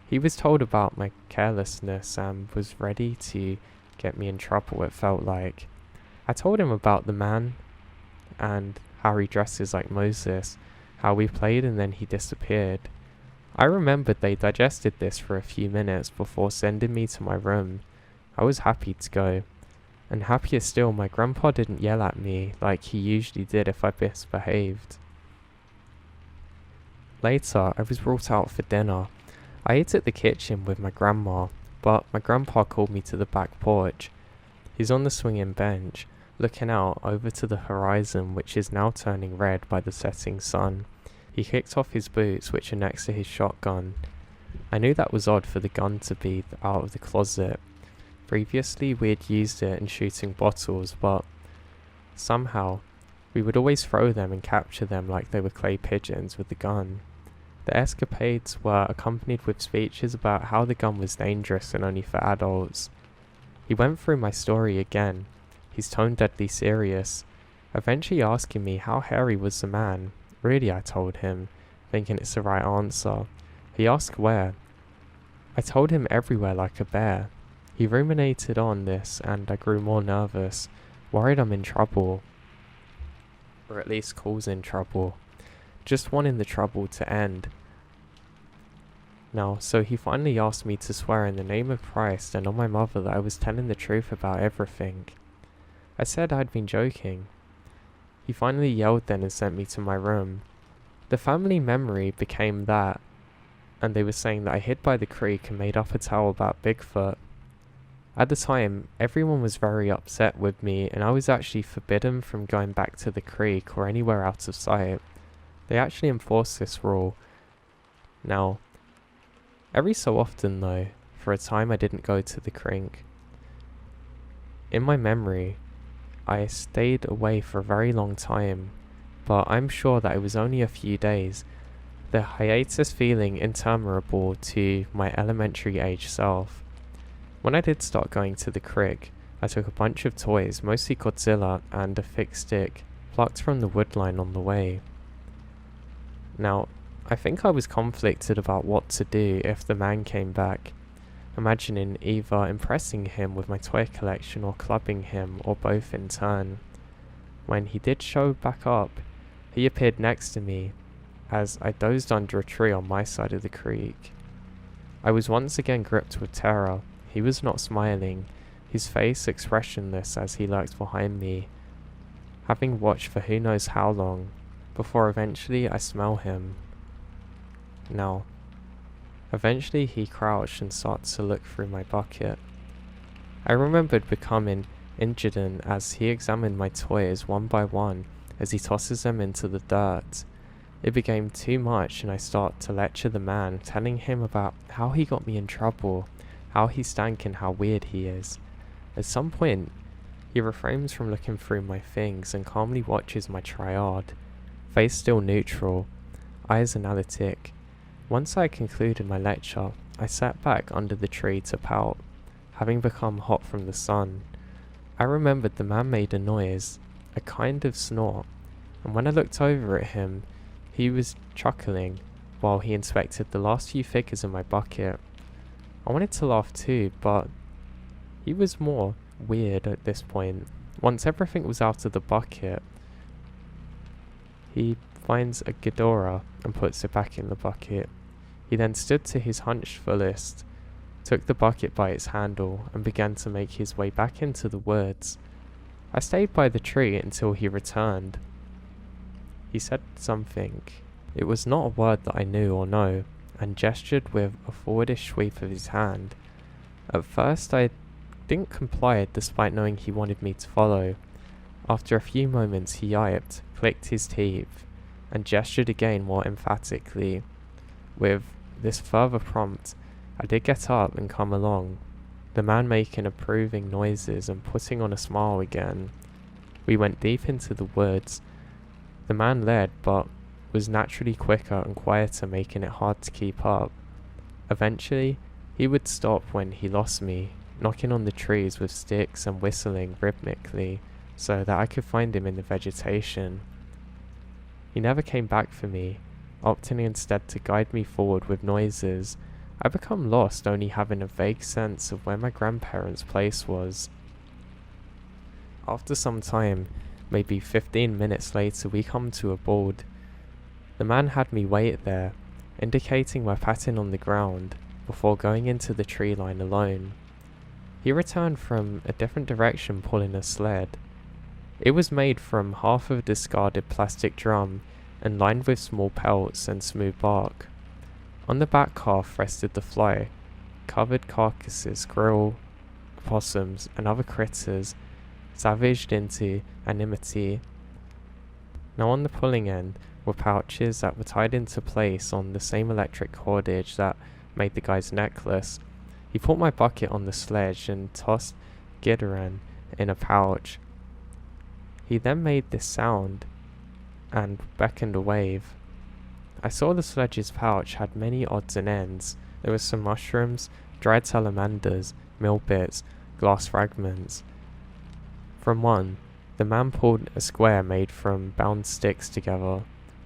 He was told about my carelessness and was ready to get me in trouble, it felt like. I told him about the man and how he dresses like Moses, how we played and then he disappeared. I remembered they digested this for a few minutes before sending me to my room. I was happy to go. And happier still, my grandpa didn't yell at me like he usually did if I misbehaved. Later, I was brought out for dinner. I ate at the kitchen with my grandma, but my grandpa called me to the back porch. He's on the swinging bench, looking out over to the horizon, which is now turning red by the setting sun. He kicked off his boots, which are next to his shotgun. I knew that was odd for the gun to be out of the closet. Previously we had used it in shooting bottles, but somehow we would always throw them and capture them like they were clay pigeons with the gun. The escapades were accompanied with speeches about how the gun was dangerous and only for adults. He went through my story again, his tone deadly serious, eventually asking me how hairy was the man. Really, I told him, thinking it's the right answer. He asked where. I told him everywhere like a bear. He ruminated on this and I grew more nervous, worried I'm in trouble. Or at least causing trouble. Just wanting the trouble to end. Now, so he finally asked me to swear in the name of Christ and on my mother that I was telling the truth about everything. I said I'd been joking. He finally yelled then and sent me to my room. The family memory became that, and they were saying that I hid by the creek and made up a tale about Bigfoot. At the time, everyone was very upset with me and I was actually forbidden from going back to the creek or anywhere out of sight. They actually enforced this rule. Now, every so often though, for a time I didn't go to the creek. In my memory, I stayed away for a very long time, but I'm sure that it was only a few days. The hiatus feeling interminable to my elementary age self. When I did start going to the creek, I took a bunch of toys, mostly Godzilla and a fixed stick, plucked from the woodline on the way. Now, I think I was conflicted about what to do if the man came back, imagining either impressing him with my toy collection or clubbing him, or both in turn. When he did show back up, he appeared next to me, as I dozed under a tree on my side of the creek. I was once again gripped with terror. He was not smiling, his face expressionless as he lurked behind me, having watched for who knows how long, before eventually I smell him. Now, eventually he crouched and started to look through my bucket. I remembered becoming indignant as he examined my toys one by one as he tosses them into the dirt. It became too much and I started to lecture the man, telling him about how he got me in trouble, how he stank and how weird he is. At some point, he refrains from looking through my things and calmly watches my triad, face still neutral, eyes analytic. Once I concluded my lecture, I sat back under the tree to pout, having become hot from the sun. I remembered the man made a noise, a kind of snort, and when I looked over at him, he was chuckling while he inspected the last few figures in my bucket. I wanted to laugh too, but he was more weird at this point. Once everything was out of the bucket, he finds a Ghidorah and puts it back in the bucket. He then stood to his hunched fullest, took the bucket by its handle, and began to make his way back into the woods. I stayed by the tree until he returned. He said something. It was not a word that I knew or know, and gestured with a forwardish sweep of his hand. At first I didn't comply despite knowing he wanted me to follow. After a few moments he yiped, clicked his teeth, and gestured again more emphatically. With this further prompt, I did get up and come along, the man making approving noises and putting on a smile again. We went deep into the woods. The man led, but was naturally quicker and quieter, making it hard to keep up. Eventually, he would stop when he lost me, knocking on the trees with sticks and whistling rhythmically so that I could find him in the vegetation. He never came back for me, opting instead to guide me forward with noises. I become lost, only having a vague sense of where my grandparents' place was. After some time, maybe 15 minutes later, we come to a board. The man had me wait there, indicating by patting on the ground, before going into the tree line alone. He returned from a different direction pulling a sled. It was made from half of a discarded plastic drum and lined with small pelts and smooth bark. On the back half rested the fly-covered carcasses, squirrel, opossums, and other critters. savaged into anonymity. Now on the pulling end were pouches that were tied into place on the same electric cordage that made the guy's necklace. He put my bucket on the sledge and tossed Gideon in a pouch. He then made this sound and beckoned a wave. I saw the sledge's pouch had many odds and ends. There were some mushrooms, dried salamanders, mill bits, glass fragments. From one, the man pulled a square made from bound sticks together,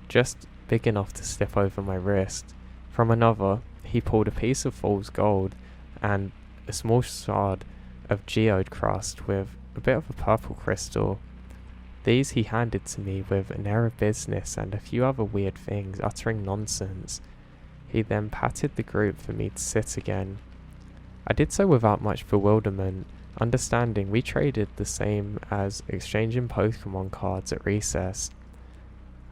just big enough to slip over my wrist. From another, he pulled a piece of fool's gold and a small shard of geode crust with a bit of a purple crystal. These he handed to me with an air of business and a few other weird things, uttering nonsense. He then patted the group for me to sit again. I did so without much bewilderment, understanding we traded the same as exchanging Pokemon cards at recess.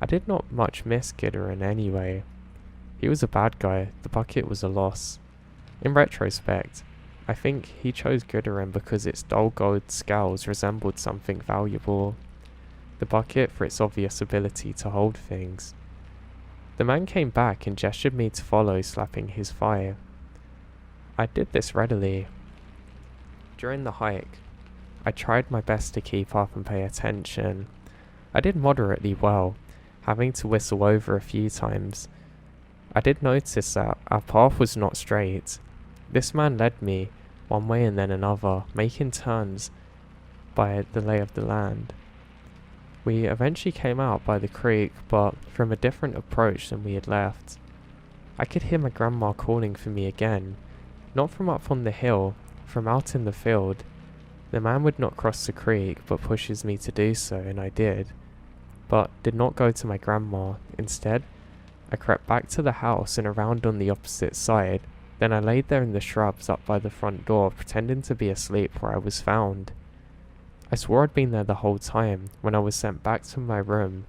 I did not much miss Gideon anyway. He was a bad guy, the bucket was a loss. In retrospect, I think he chose Gideon because its dull gold scales resembled something valuable. The bucket for its obvious ability to hold things. The man came back and gestured me to follow, slapping his thigh. I did this readily. During the hike, I tried my best to keep up and pay attention. I did moderately well, having to whistle over a few times. I did notice that our path was not straight. This man led me one way and then another, making turns by the lay of the land. We eventually came out by the creek, but from a different approach than we had left. I could hear my grandma calling for me again, not from up on the hill, from out in the field. The man would not cross the creek, but pushes me to do so, and I did, but did not go to my grandma. Instead, I crept back to the house and around on the opposite side. Then I laid there in the shrubs up by the front door, pretending to be asleep where I was found. I swore I'd been there the whole time when I was sent back to my room.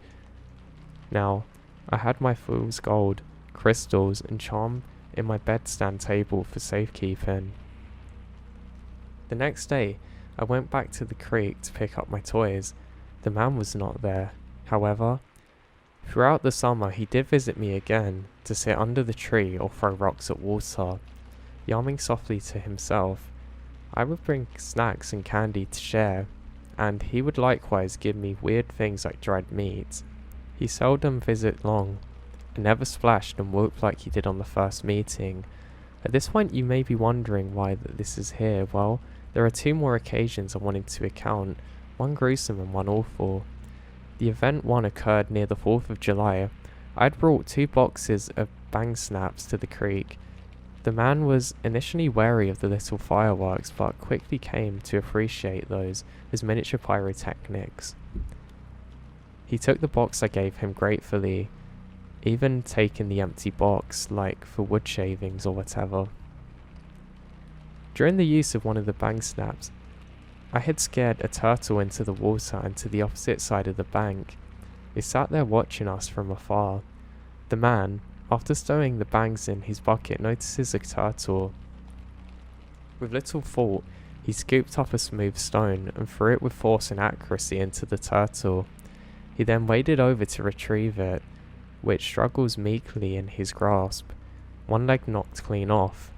Now, I had my fool's gold, crystals, and charm in my bedstand table for safekeeping. The next day, I went back to the creek to pick up my toys. The man was not there. However, throughout the summer he did visit me again to sit under the tree or throw rocks at water, yarming softly to himself. I would bring snacks and candy to share, and he would likewise give me weird things like dried meat. He seldom visited long, and never splashed and whooped like he did on the first meeting. At this point you may be wondering why this is here. Well, there are two more occasions I wanted to account, one gruesome and one awful. The event one occurred near the 4th of July. I had brought 2 boxes of bang snaps to the creek. The man was initially wary of the little fireworks, but quickly came to appreciate those as miniature pyrotechnics. He took the box I gave him gratefully, even taking the empty box, like for wood shavings or whatever. During the use of one of the bang snaps, I had scared a turtle into the water and to the opposite side of the bank. It sat there watching us from afar. The man, after stowing the bangs in his bucket, notices a turtle. With little thought, he scooped up a smooth stone and threw it with force and accuracy into the turtle. He then waded over to retrieve it, which struggles meekly in his grasp, one leg knocked clean off.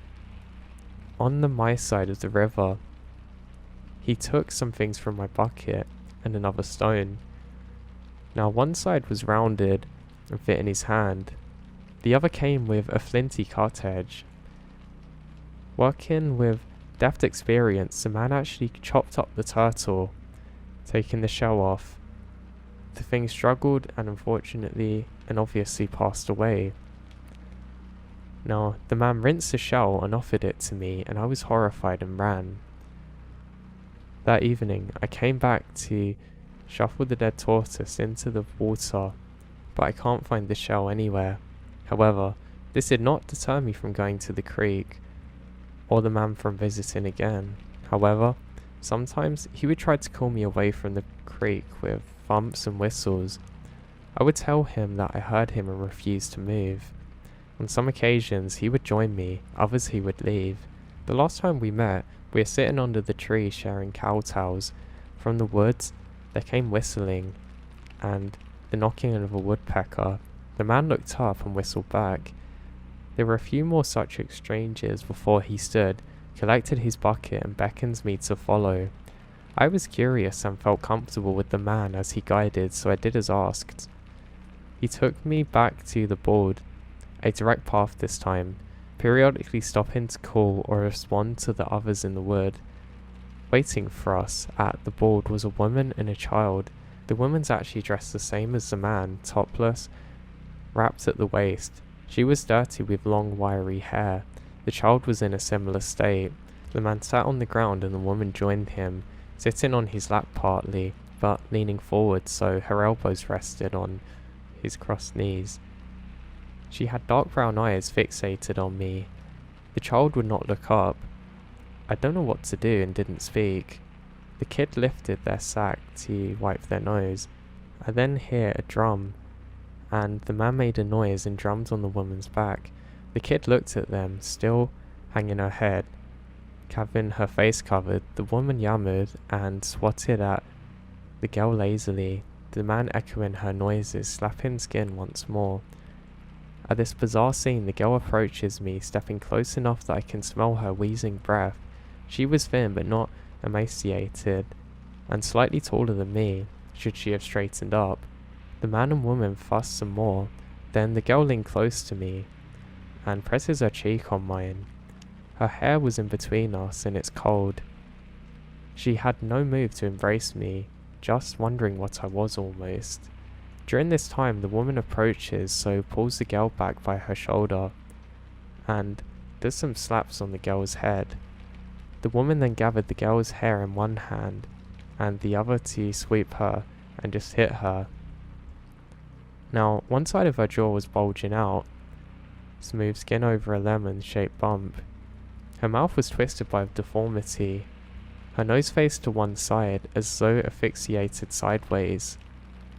On the my side of the river, he took some things from my bucket and another stone. Now one side was rounded and fit in his hand. The other came with a flinty cut edge. Working with deft experience, the man actually chopped up the turtle, taking the shell off. The thing struggled and unfortunately and obviously passed away. Now, the man rinsed the shell and offered it to me, and I was horrified and ran. That evening, I came back to shuffle the dead tortoise into the water, but I can't find the shell anywhere. However, this did not deter me from going to the creek, or the man from visiting again. However, sometimes he would try to call me away from the creek with thumps and whistles. I would tell him that I heard him and refused to move. On some occasions he would join me, others he would leave. The last time we met, we were sitting under the tree sharing cowtails. From the woods, there came whistling and the knocking of a woodpecker. The man looked up and whistled back. There were a few more such exchanges before he stood, collected his bucket and beckons me to follow. I was curious and felt comfortable with the man as he guided, so I did as asked. He took me back to the board, a direct path this time, periodically stopping to call or respond to the others in the wood. Waiting for us at the board was a woman and a child. The woman's actually dressed the same as the man, topless, wrapped at the waist. She was dirty with long wiry hair. The child was in a similar state. The man sat on the ground and the woman joined him, sitting on his lap partly, but leaning forward so her elbows rested on his crossed knees. She had dark brown eyes fixated on me. The child would not look up. I don't know what to do and didn't speak. The kid lifted their sack to wipe their nose. I then hear a drum, and the man made a noise and drummed on the woman's back. The kid looked at them, still hanging her head, having her face covered. The woman yammered and swatted at the girl lazily, the man echoing her noises, slapping skin once more. At this bizarre scene, the girl approaches me, stepping close enough that I can smell her wheezing breath. She was thin but not emaciated, and slightly taller than me, should she have straightened up. The man and woman fussed some more, then the girl leaned close to me, and presses her cheek on mine. Her hair was in between us, and it's cold. She had no move to embrace me, just wondering what I was almost. During this time, the woman approaches, so pulls the girl back by her shoulder, and does some slaps on the girl's head. The woman then gathered the girl's hair in one hand, and the other to sweep her, and just hit her. Now, one side of her jaw was bulging out, smooth skin over a lemon-shaped bump. Her mouth was twisted by deformity. Her nose faced to one side, as though asphyxiated sideways.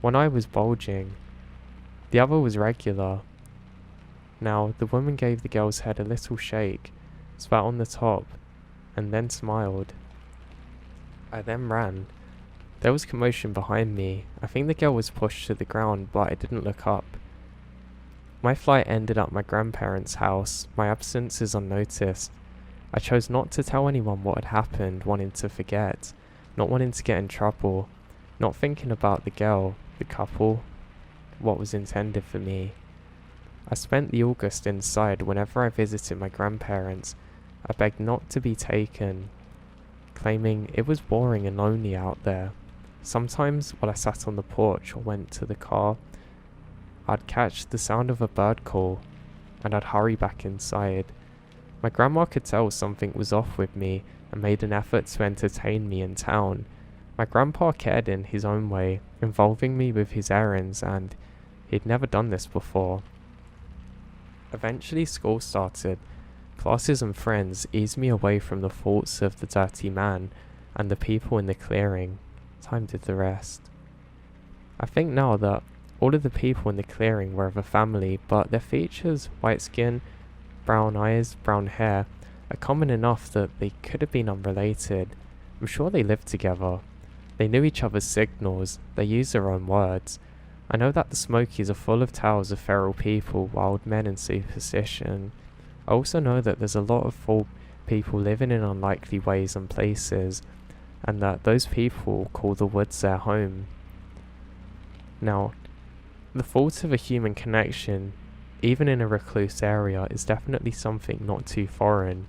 One eye was bulging. The other was regular. Now, the woman gave the girl's head a little shake, spat on the top, and then smiled. I then ran. There was commotion behind me. I think the girl was pushed to the ground, but I didn't look up. My flight ended at my grandparents' house. My absence is unnoticed. I chose not to tell anyone what had happened, wanting to forget, not wanting to get in trouble, not thinking about the girl, the couple, what was intended for me. I spent the August inside. Whenever I visited my grandparents, I begged not to be taken, claiming it was boring and lonely out there. Sometimes while I sat on the porch or went to the car, I'd catch the sound of a bird call, and I'd hurry back inside. My grandma could tell something was off with me and made an effort to entertain me in town. My grandpa cared in his own way, involving me with his errands, and he'd never done this before. Eventually school started. Classes and friends eased me away from the thoughts of the dirty man and the people in the clearing. Time did the rest. I think now that all of the people in the clearing were of a family, but their features, white skin, brown eyes, brown hair, are common enough that they could have been unrelated. I'm sure they lived together. They knew each other's signals, they used their own words. I know that the Smokies are full of tales of feral people, wild men and superstition. I also know that there's a lot of fool people living in unlikely ways and places, and that those people call the woods their home. Now, the thought of a human connection, even in a recluse area, is definitely something not too foreign.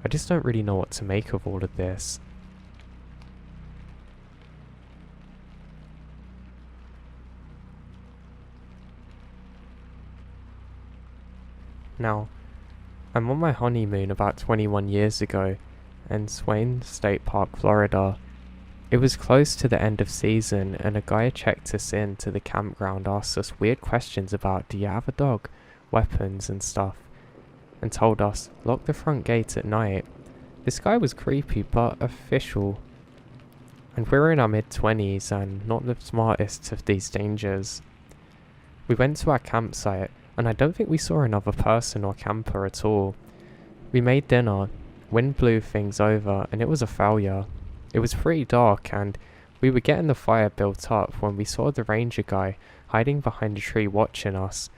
I just don't really know what to make of all of this. Now, I'm on my honeymoon about 21 years ago in Swain State Park, Florida. It was close to the end of season, and a guy checked us in to the campground, asked us weird questions about, do you have a dog, weapons and stuff, and told us, lock the front gate at night. This guy was creepy but official, and we're in our mid-20s and not the smartest of these dangers. We went to our campsite, and I don't think we saw another person or camper at all. We made dinner, wind blew things over, and it was a failure. It was pretty dark, and We were getting the fire built up when we saw the ranger guy hiding behind a tree watching us.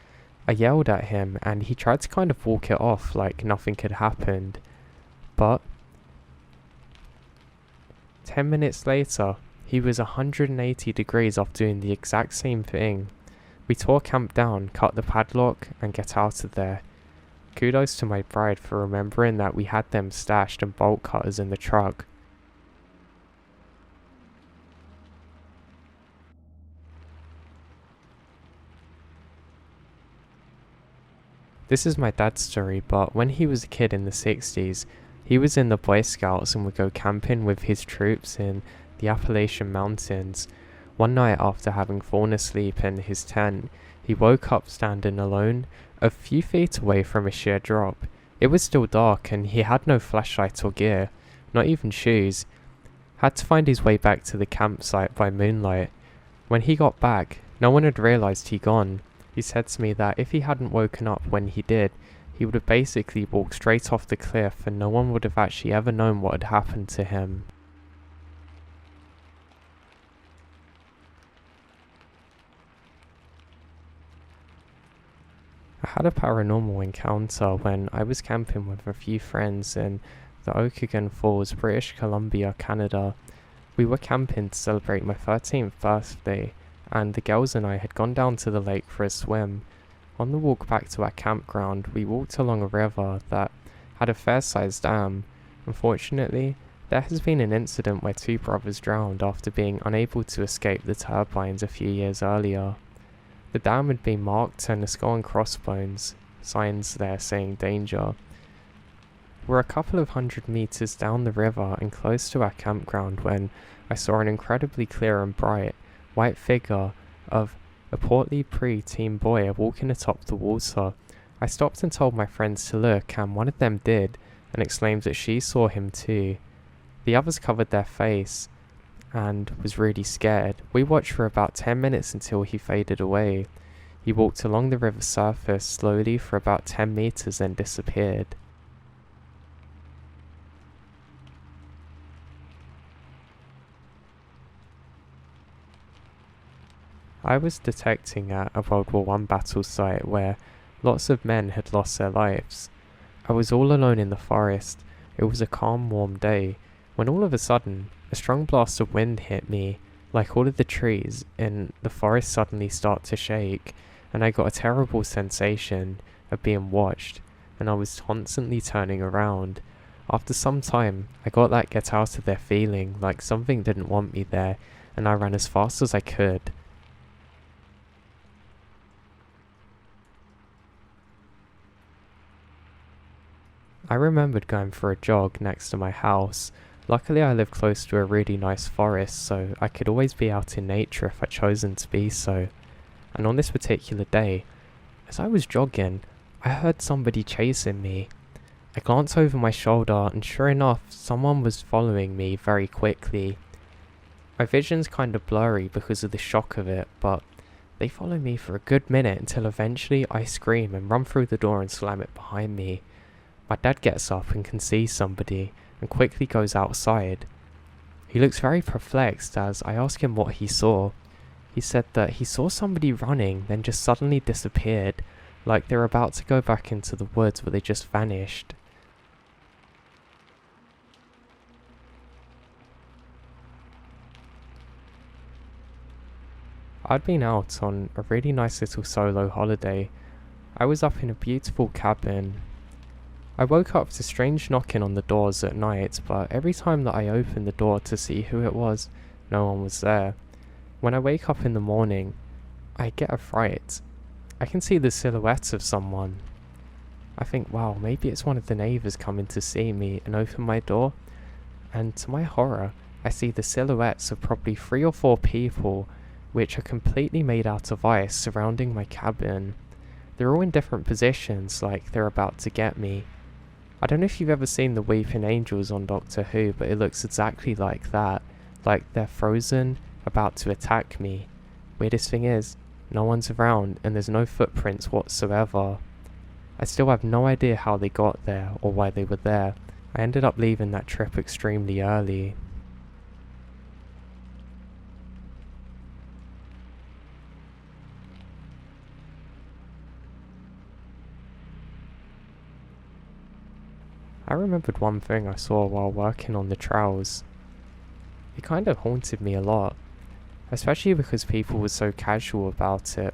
I yelled at him and he tried to kind of walk it off like nothing had happened. But 10 minutes later, he was 180 degrees off doing the exact same thing. We tore camp down, cut the padlock, and get out of there. Kudos to my bride for remembering that we had them stashed and bolt cutters in the truck. This is my dad's story, but when he was a kid in the 60s, he was in the Boy Scouts and would go camping with his troops in the Appalachian Mountains. One night after having fallen asleep in his tent, he woke up standing alone, a few feet away from a sheer drop. It was still dark and he had no flashlight or gear, not even shoes. Had to find his way back to the campsite by moonlight. When he got back, no one had realised he'd gone. He said to me that if he hadn't woken up when he did, he would have basically walked straight off the cliff and no one would have actually ever known what had happened to him. I had a paranormal encounter when I was camping with a few friends in the Okanagan Falls, British Columbia, Canada. We were camping to celebrate my 13th birthday, and the girls and I had gone down to the lake for a swim. On the walk back to our campground, we walked along a river that had a fair-sized dam. Unfortunately, there has been an incident where 2 brothers drowned after being unable to escape the turbines a few years earlier. The dam had been marked and a skull and crossbones, signs there saying danger. We're a couple of 100 meters down the river and close to our campground when I saw an incredibly clear and bright white figure of a portly pre-teen boy walking atop the water. I stopped and told my friends to look, and one of them did and exclaimed that she saw him too. The others covered their face and was really scared. We watched for about 10 minutes until he faded away. He walked along the river surface slowly for about 10 meters then disappeared. I was detecting at a World War I battle site where lots of men had lost their lives. I was all alone in the forest. It was a calm, warm day, when all of a sudden, a strong blast of wind hit me, like all of the trees in the forest suddenly start to shake, and I got a terrible sensation of being watched, and I was constantly turning around. After some time, I got that get out of there feeling like something didn't want me there, and I ran as fast as I could. I remembered going for a jog next to my house. Luckily I live close to a really nice forest, so I could always be out in nature if I chosen to be so. And on this particular day, as I was jogging, I heard somebody chasing me. I glanced over my shoulder and sure enough, someone was following me very quickly. My vision's kind of blurry because of the shock of it, but they follow me for a good minute until eventually I scream and run through the door and slam it behind me. My dad gets up and can see somebody and quickly goes outside. He looks very perplexed as I ask him what he saw. He said that he saw somebody running then just suddenly disappeared, like they were about to go back into the woods but they just vanished. I'd been out on a really nice little solo holiday. I was up in a beautiful cabin. I woke up to strange knocking on the doors at night, but every time that I opened the door to see who it was, no one was there. When I wake up in the morning, I get a fright. I can see the silhouette of someone. I think, wow, maybe it's one of the neighbours coming to see me, and open my door. And to my horror, I see the silhouettes of probably 3 or 4 people, which are completely made out of ice surrounding my cabin. They're all in different positions, like they're about to get me. I don't know if you've ever seen the Weeping Angels on Doctor Who, but it looks exactly like that. Like they're frozen, about to attack me. Weirdest thing is, no one's around and there's no footprints whatsoever. I still have no idea how they got there or why they were there. I ended up leaving that trip extremely early. I remembered one thing I saw while working on the trails. It kind of haunted me a lot, especially because people were so casual about it.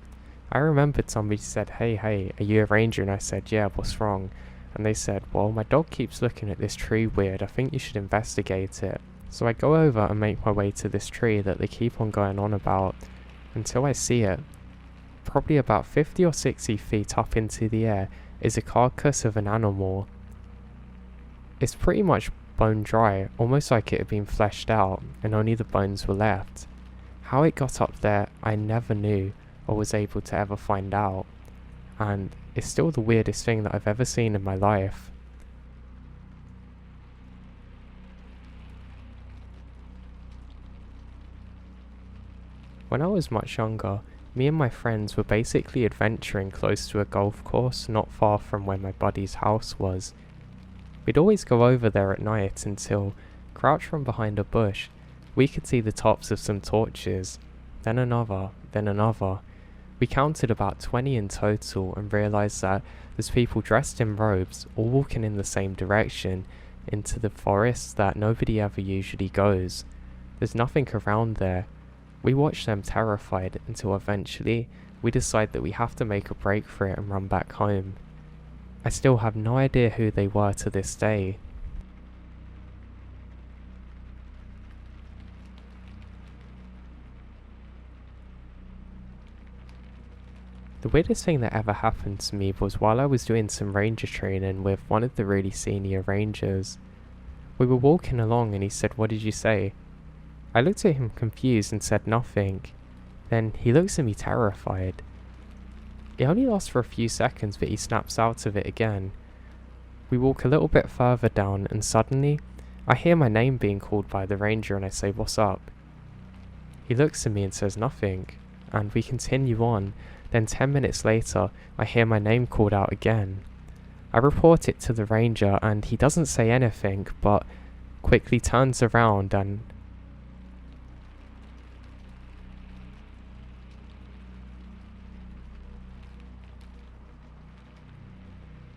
I remembered somebody said, hey, are you a ranger? And I said, yeah, what's wrong? And they said, well, my dog keeps looking at this tree weird, I think you should investigate it. So I go over and make my way to this tree that they keep on going on about, until I see it. Probably about 50 or 60 feet up into the air is a carcass of an animal. It's pretty much bone dry, almost like it had been fleshed out, and only the bones were left. How it got up there, I never knew, or was able to ever find out, and it's still the weirdest thing that I've ever seen in my life. When I was much younger, me and my friends were basically adventuring close to a golf course not far from where my buddy's house was. We'd always go over there at night until, crouched from behind a bush, we could see the tops of some torches, then another, then another. We counted about 20 in total and realised that there's people dressed in robes all walking in the same direction into the forest that nobody ever usually goes. There's nothing around there. We watch them terrified until eventually we decide that we have to make a break for it and run back home. I still have no idea who they were to this day. The weirdest thing that ever happened to me was while I was doing some ranger training with one of the really senior rangers. We were walking along and he said, "What did you say?" I looked at him confused and said nothing. Then he looks at me terrified. It only lasts for a few seconds, but he snaps out of it again. We walk a little bit further down and suddenly I hear my name being called by the ranger and I say, "What's up?" He looks at me and says nothing, and we continue on. Then 10 minutes later I hear my name called out again. I report it to the ranger and he doesn't say anything but quickly turns around and